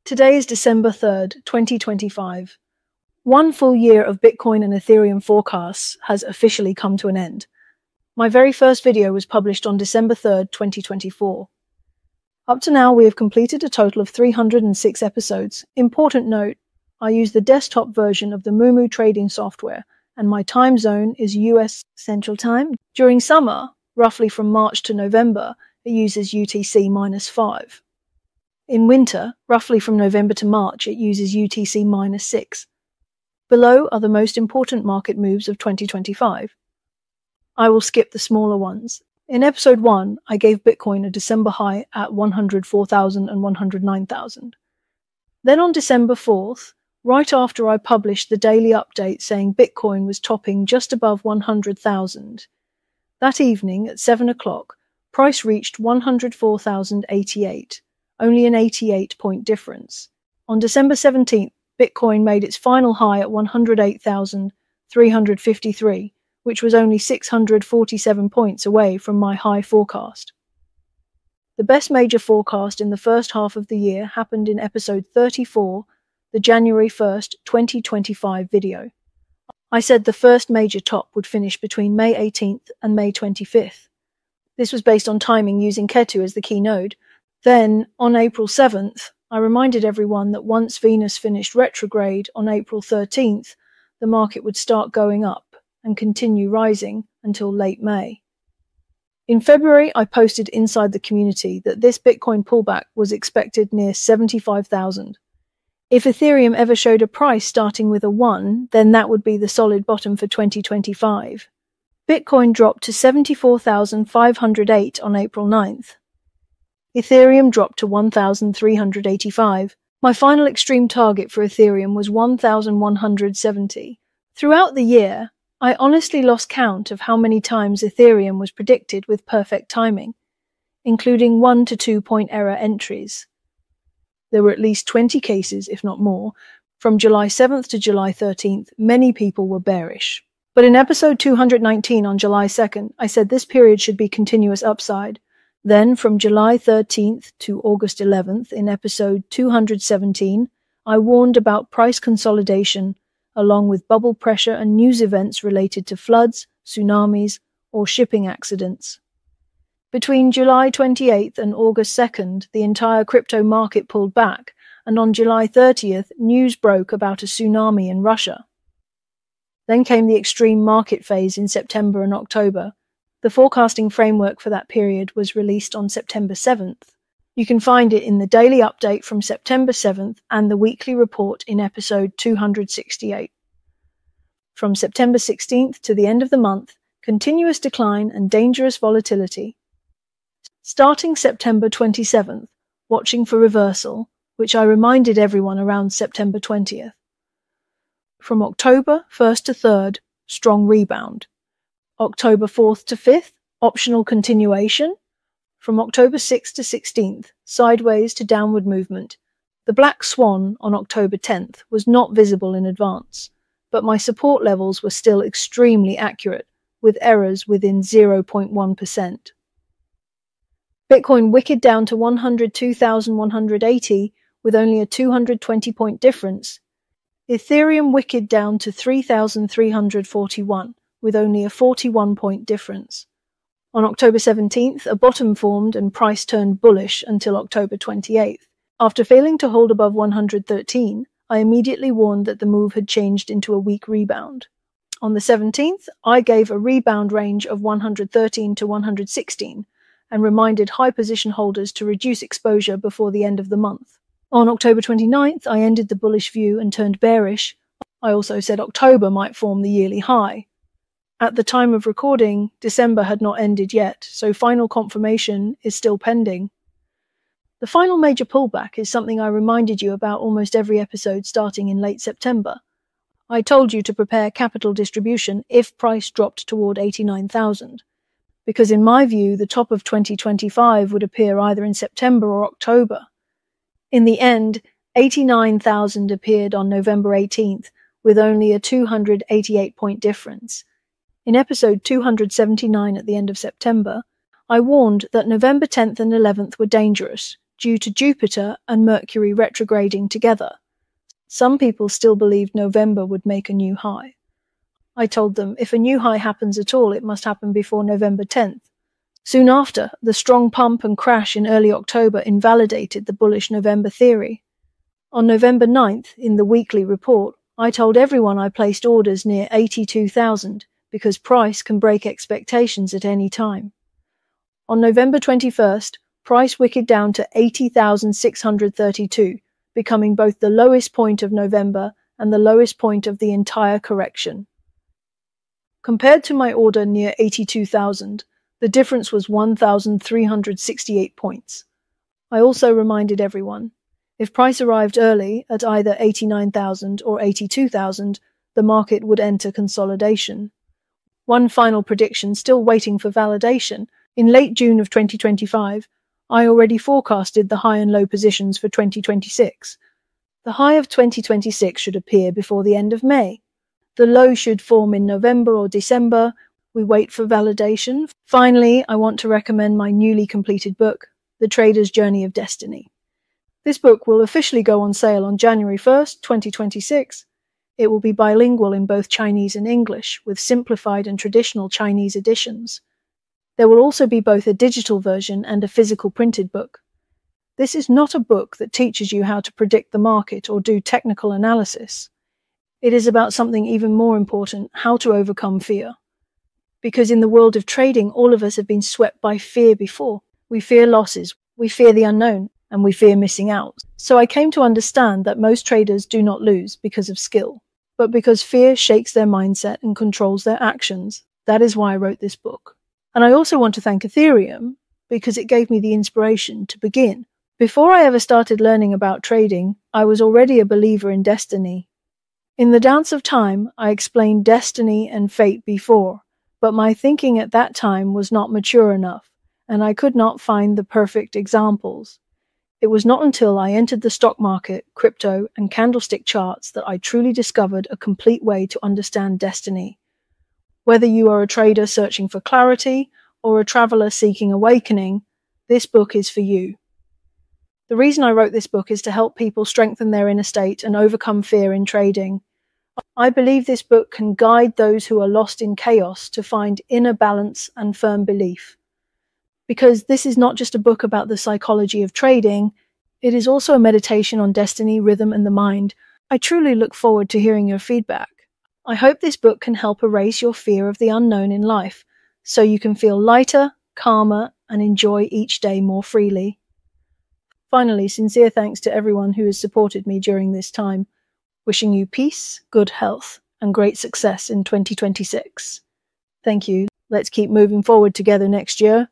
Today is December 3rd, 2025. One full year of Bitcoin and Ethereum forecasts has officially come to an end. My very first video was published on December 3rd, 2024. Up to now, we have completed a total of 306 episodes. Important note, I use the desktop version of the Moomoo trading software, and my time zone is US Central Time. During summer, roughly from March to November, it uses UTC-5. In winter, roughly from November to March, it uses UTC-6. Below are the most important market moves of 2025. I will skip the smaller ones. In episode 1, I gave Bitcoin a December high at 104,000 and 109,000. Then on December 4th, right after I published the daily update saying Bitcoin was topping just above 100,000, that evening at 7 o'clock, price reached 104,088, only an 88-point difference. On December 17th, Bitcoin made its final high at 108,353, which was only 647 points away from my high forecast. The best major forecast in the first half of the year happened in episode 34, the January 1st, 2025 video. I said the first major top would finish between May 18th and May 25th. This was based on timing using Ketu as the key node. Then, on April 7th, I reminded everyone that once Venus finished retrograde on April 13th, the market would start going up and continue rising until late May. In February, I posted inside the community that this Bitcoin pullback was expected near 75,000. If Ethereum ever showed a price starting with a 1, then that would be the solid bottom for 2025. Bitcoin dropped to 74,508 on April 9th. Ethereum dropped to 1,385. My final extreme target for Ethereum was 1,170. Throughout the year, I honestly lost count of how many times Ethereum was predicted with perfect timing, including 1 to 2 point error entries. There were at least 20 cases, if not more. From July 7th to July 13th, many people were bearish. But in episode 219 on July 2nd, I said this period should be continuous upside. Then, from July 13th to August 11th, in episode 217, I warned about price consolidation, along with bubble pressure and news events related to floods, tsunamis, or shipping accidents. Between July 28th and August 2nd, the entire crypto market pulled back, and on July 30th, news broke about a tsunami in Russia. Then came the extreme market phase in September and October. The forecasting framework for that period was released on September 7th. You can find it in the daily update from September 7th and the weekly report in episode 268. From September 16th to the end of the month, continuous decline and dangerous volatility. Starting September 27th, watching for reversal, which I reminded everyone around September 20th. From October 1st to 3rd, strong rebound. October 4th to 5th, optional continuation. From October 6th to 16th, sideways to downward movement. The black swan on October 10th was not visible in advance, but my support levels were still extremely accurate, with errors within 0.1%. Bitcoin wicked down to 102,180 with only a 220-point difference. Ethereum wicked down to 3,341 with only a 41-point difference. On October 17th, a bottom formed and price turned bullish until October 28th. After failing to hold above 113, I immediately warned that the move had changed into a weak rebound. On the 17th, I gave a rebound range of 113 to 116 and reminded high position holders to reduce exposure before the end of the month. On October 29th, I ended the bullish view and turned bearish. I also said October might form the yearly high. At the time of recording, December had not ended yet, so final confirmation is still pending. The final major pullback is something I reminded you about almost every episode starting in late September. I told you to prepare capital distribution if price dropped toward 89,000, because in my view the top of 2025 would appear either in September or October. In the end, 89,000 appeared on November 18th with only a 288-point difference. In episode 279 at the end of September, I warned that November 10th and 11th were dangerous due to Jupiter and Mercury retrograding together. Some people still believed November would make a new high. I told them if a new high happens at all, it must happen before November 10th. Soon after, the strong pump and crash in early October invalidated the bullish November theory. On November 9th, in the weekly report, I told everyone I placed orders near 82,000 because price can break expectations at any time. On November 21st, price wicked down to 80,632, becoming both the lowest point of November and the lowest point of the entire correction. Compared to my order near 82,000, the difference was 1,368 points. I also reminded everyone, if price arrived early at either 89,000 or 82,000, the market would enter consolidation. One final prediction still waiting for validation. In late June of 2025, I already forecasted the high and low positions for 2026. The high of 2026 should appear before the end of May. The low should form in November or December. We wait for validation. Finally, I want to recommend my newly completed book, The Trader's Journey of Destiny. This book will officially go on sale on January 1st, 2026. It will be bilingual in both Chinese and English, with simplified and traditional Chinese editions. There will also be both a digital version and a physical printed book. This is not a book that teaches you how to predict the market or do technical analysis. It is about something even more important, how to overcome fear. Because in the world of trading, all of us have been swept by fear before. We fear losses, we fear the unknown, and we fear missing out. So I came to understand that most traders do not lose because of skill, but because fear shakes their mindset and controls their actions. That is why I wrote this book. And I also want to thank Ethereum because it gave me the inspiration to begin. Before I ever started learning about trading, I was already a believer in destiny. In the Dance of Time, I explained destiny and fate before, but my thinking at that time was not mature enough, and I could not find the perfect examples. It was not until I entered the stock market, crypto, and candlestick charts that I truly discovered a complete way to understand destiny. Whether you are a trader searching for clarity or a traveler seeking awakening, this book is for you. The reason I wrote this book is to help people strengthen their inner state and overcome fear in trading. I believe this book can guide those who are lost in chaos to find inner balance and firm belief. Because this is not just a book about the psychology of trading, it is also a meditation on destiny, rhythm, and the mind. I truly look forward to hearing your feedback. I hope this book can help erase your fear of the unknown in life, so you can feel lighter, calmer, and enjoy each day more freely. Finally, sincere thanks to everyone who has supported me during this time. Wishing you peace, good health, and great success in 2026. Thank you. Let's keep moving forward together next year.